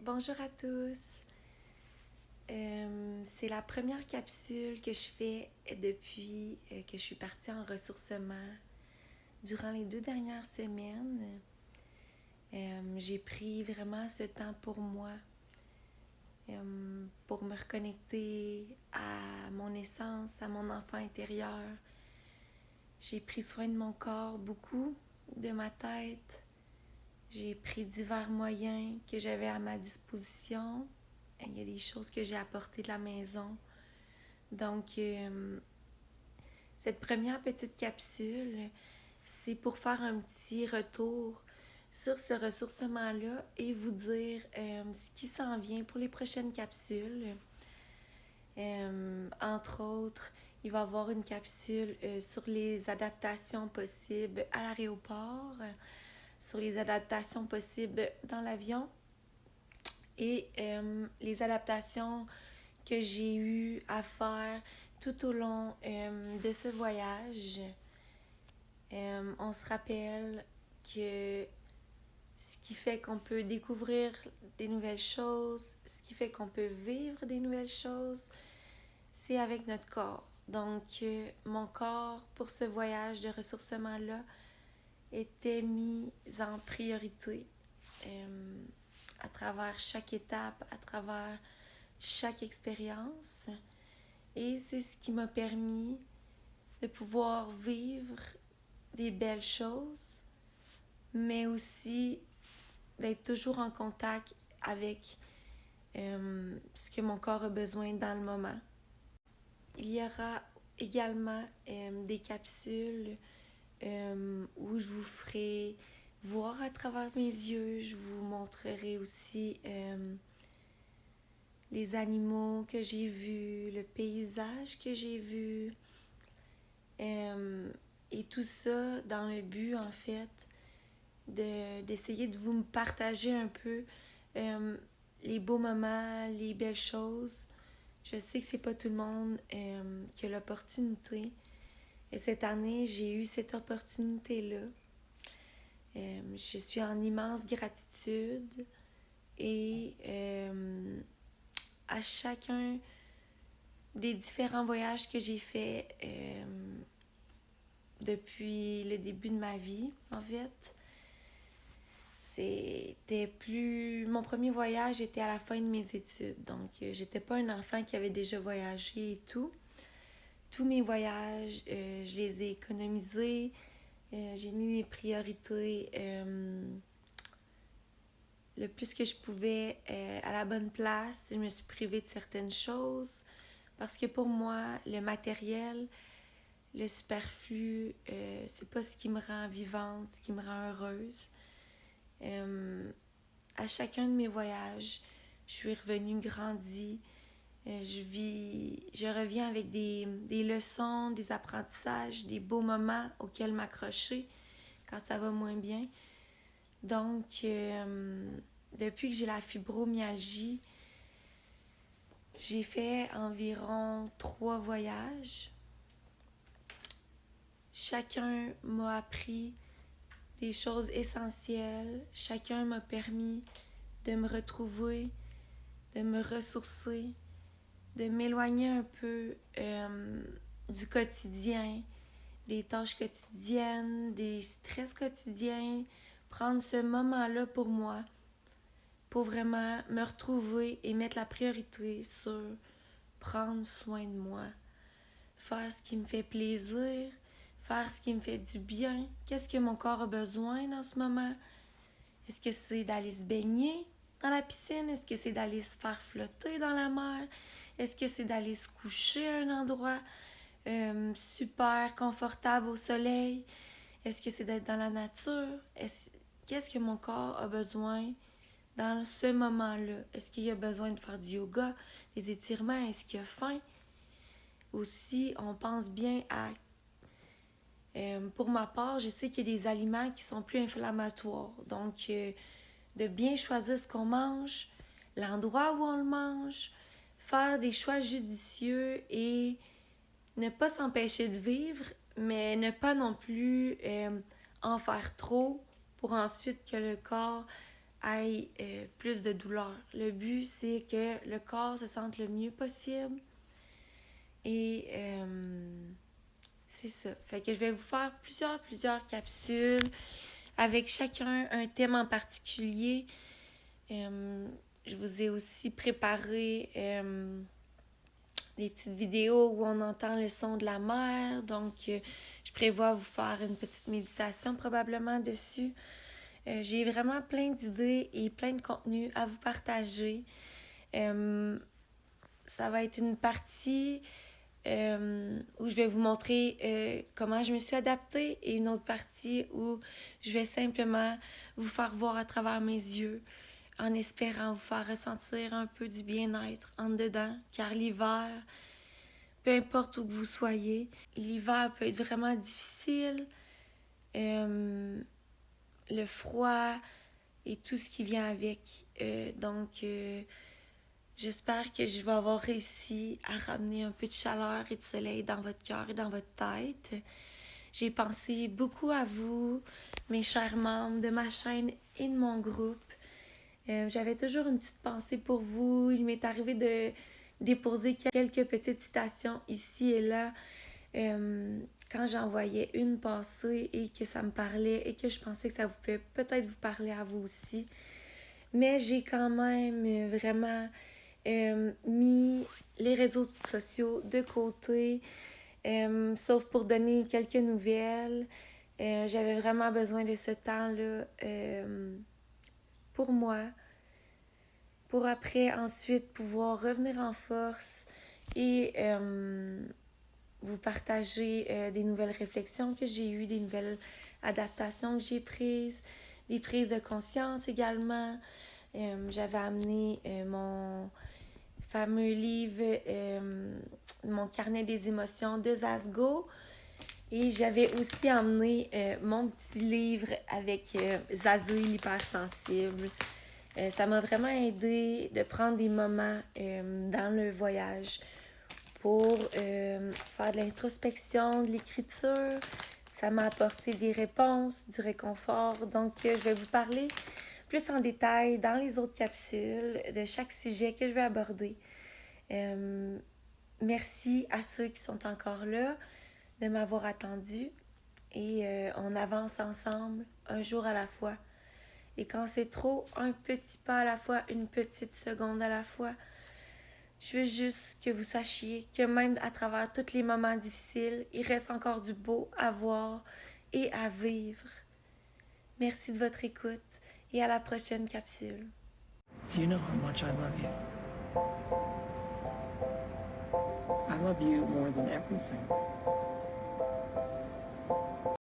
Bonjour à tous. C'est la première capsule que je fais depuis que je suis partie en ressourcement. Durant les 2 dernières semaines, j'ai pris vraiment ce temps pour moi, pour me reconnecter à mon essence, à mon enfant intérieur. J'ai pris soin de mon corps beaucoup, de ma tête. J'ai pris divers moyens que j'avais à ma disposition. Il y a des choses que j'ai apportées de la maison. Donc, cette première petite capsule, c'est pour faire un petit retour sur ce ressourcement-là et vous dire ce qui s'en vient pour les prochaines capsules. Entre autres, il va y avoir une capsule sur les adaptations possibles à l'aéroport, sur les adaptations possibles dans l'avion et les adaptations que j'ai eu à faire tout au long de ce voyage. On se rappelle que ce qui fait qu'on peut découvrir des nouvelles choses, ce qui fait qu'on peut vivre des nouvelles choses, c'est avec notre corps. Donc, mon corps, pour ce voyage de ressourcement-là, était mis en priorité à travers chaque étape, à travers chaque expérience. Et c'est ce qui m'a permis de pouvoir vivre des belles choses, mais aussi d'être toujours en contact avec ce que mon corps a besoin dans le moment. Il y aura également des capsules où je vous ferai voir à travers mes yeux. Je vous montrerai aussi les animaux que j'ai vus, le paysage que j'ai vu. Et tout ça dans le but, en fait, d'essayer de vous partager un peu les beaux moments, les belles choses. Je sais que c'est pas tout le monde qui a l'opportunité. Et cette année, j'ai eu cette opportunité-là. Je suis en immense gratitude et à chacun des différents voyages que j'ai faits depuis le début de ma vie, en fait. Mon premier voyage était à la fin de mes études, donc j'étais pas un enfant qui avait déjà voyagé et tout. Tous mes voyages, je les ai économisés, j'ai mis mes priorités le plus que je pouvais à la bonne place. Je me suis privée de certaines choses parce que pour moi, le matériel, le superflu, c'est pas ce qui me rend vivante, ce qui me rend heureuse. À chacun de mes voyages, je suis revenue grandie. Je reviens avec des leçons, des apprentissages, des beaux moments auxquels m'accrocher quand ça va moins bien. Donc, depuis que j'ai la fibromyalgie, j'ai fait environ 3 voyages. Chacun m'a appris des choses essentielles. Chacun m'a permis de me retrouver, de me ressourcer, de m'éloigner un peu du quotidien, des tâches quotidiennes, des stress quotidiens. Prendre ce moment-là pour moi, pour vraiment me retrouver et mettre la priorité sur prendre soin de moi. Faire ce qui me fait plaisir, faire ce qui me fait du bien. Qu'est-ce que mon corps a besoin dans ce moment? Est-ce que c'est d'aller se baigner dans la piscine? Est-ce que c'est d'aller se faire flotter dans la mer? Est-ce que c'est d'aller se coucher à un endroit super confortable au soleil? Est-ce que c'est d'être dans la nature? Qu'est-ce que mon corps a besoin dans ce moment-là? Est-ce qu'il a besoin de faire du yoga, des étirements? Est-ce qu'il a faim? Aussi, on pense bien à... pour ma part, je sais qu'il y a des aliments qui sont plus inflammatoires. Donc, de bien choisir ce qu'on mange, l'endroit où on le mange, faire des choix judicieux et ne pas s'empêcher de vivre, mais ne pas non plus en faire trop pour ensuite que le corps ait plus de douleur. Le but, c'est que le corps se sente le mieux possible. Et c'est ça. Fait que je vais vous faire plusieurs capsules avec chacun un thème en particulier. Je vous ai aussi préparé des petites vidéos où on entend le son de la mer. Donc, je prévois vous faire une petite méditation probablement dessus. J'ai vraiment plein d'idées et plein de contenus à vous partager. Ça va être une partie où je vais vous montrer comment je me suis adaptée et une autre partie où je vais simplement vous faire voir à travers mes yeux en espérant vous faire ressentir un peu du bien-être en dedans, car l'hiver, peu importe où que vous soyez, l'hiver peut être vraiment difficile. Le froid et tout ce qui vient avec. Donc, j'espère que je vais avoir réussi à ramener un peu de chaleur et de soleil dans votre cœur et dans votre tête. J'ai pensé beaucoup à vous, mes chers membres de ma chaîne et de mon groupe. J'avais toujours une petite pensée pour vous. Il m'est arrivé de déposer quelques petites citations ici et là quand j'en voyais une passer et que ça me parlait et que je pensais que ça vous pouvait peut-être vous parler à vous aussi. Mais j'ai quand même vraiment mis les réseaux sociaux de côté, sauf pour donner quelques nouvelles. J'avais vraiment besoin de ce temps-là pour moi, pour après ensuite pouvoir revenir en force et vous partager des nouvelles réflexions que j'ai eues, des nouvelles adaptations que j'ai prises, des prises de conscience également. J'avais amené mon fameux livre, mon carnet des émotions de Zasgo. Et j'avais aussi emmené mon petit livre avec Zazo l'hypersensible. Ça m'a vraiment aidé de prendre des moments dans le voyage pour faire de l'introspection, de l'écriture. Ça m'a apporté des réponses, du réconfort. Donc, je vais vous parler plus en détail dans les autres capsules de chaque sujet que je vais aborder. Merci à ceux qui sont encore là de m'avoir attendu et on avance ensemble un jour à la fois. Et quand c'est trop, un petit pas à la fois, une petite seconde à la fois. Je veux juste que vous sachiez que même à travers tous les moments difficiles, il reste encore du beau à voir et à vivre. Merci de votre écoute et à la prochaine capsule. Do you know how much I love you? I love you more than everything.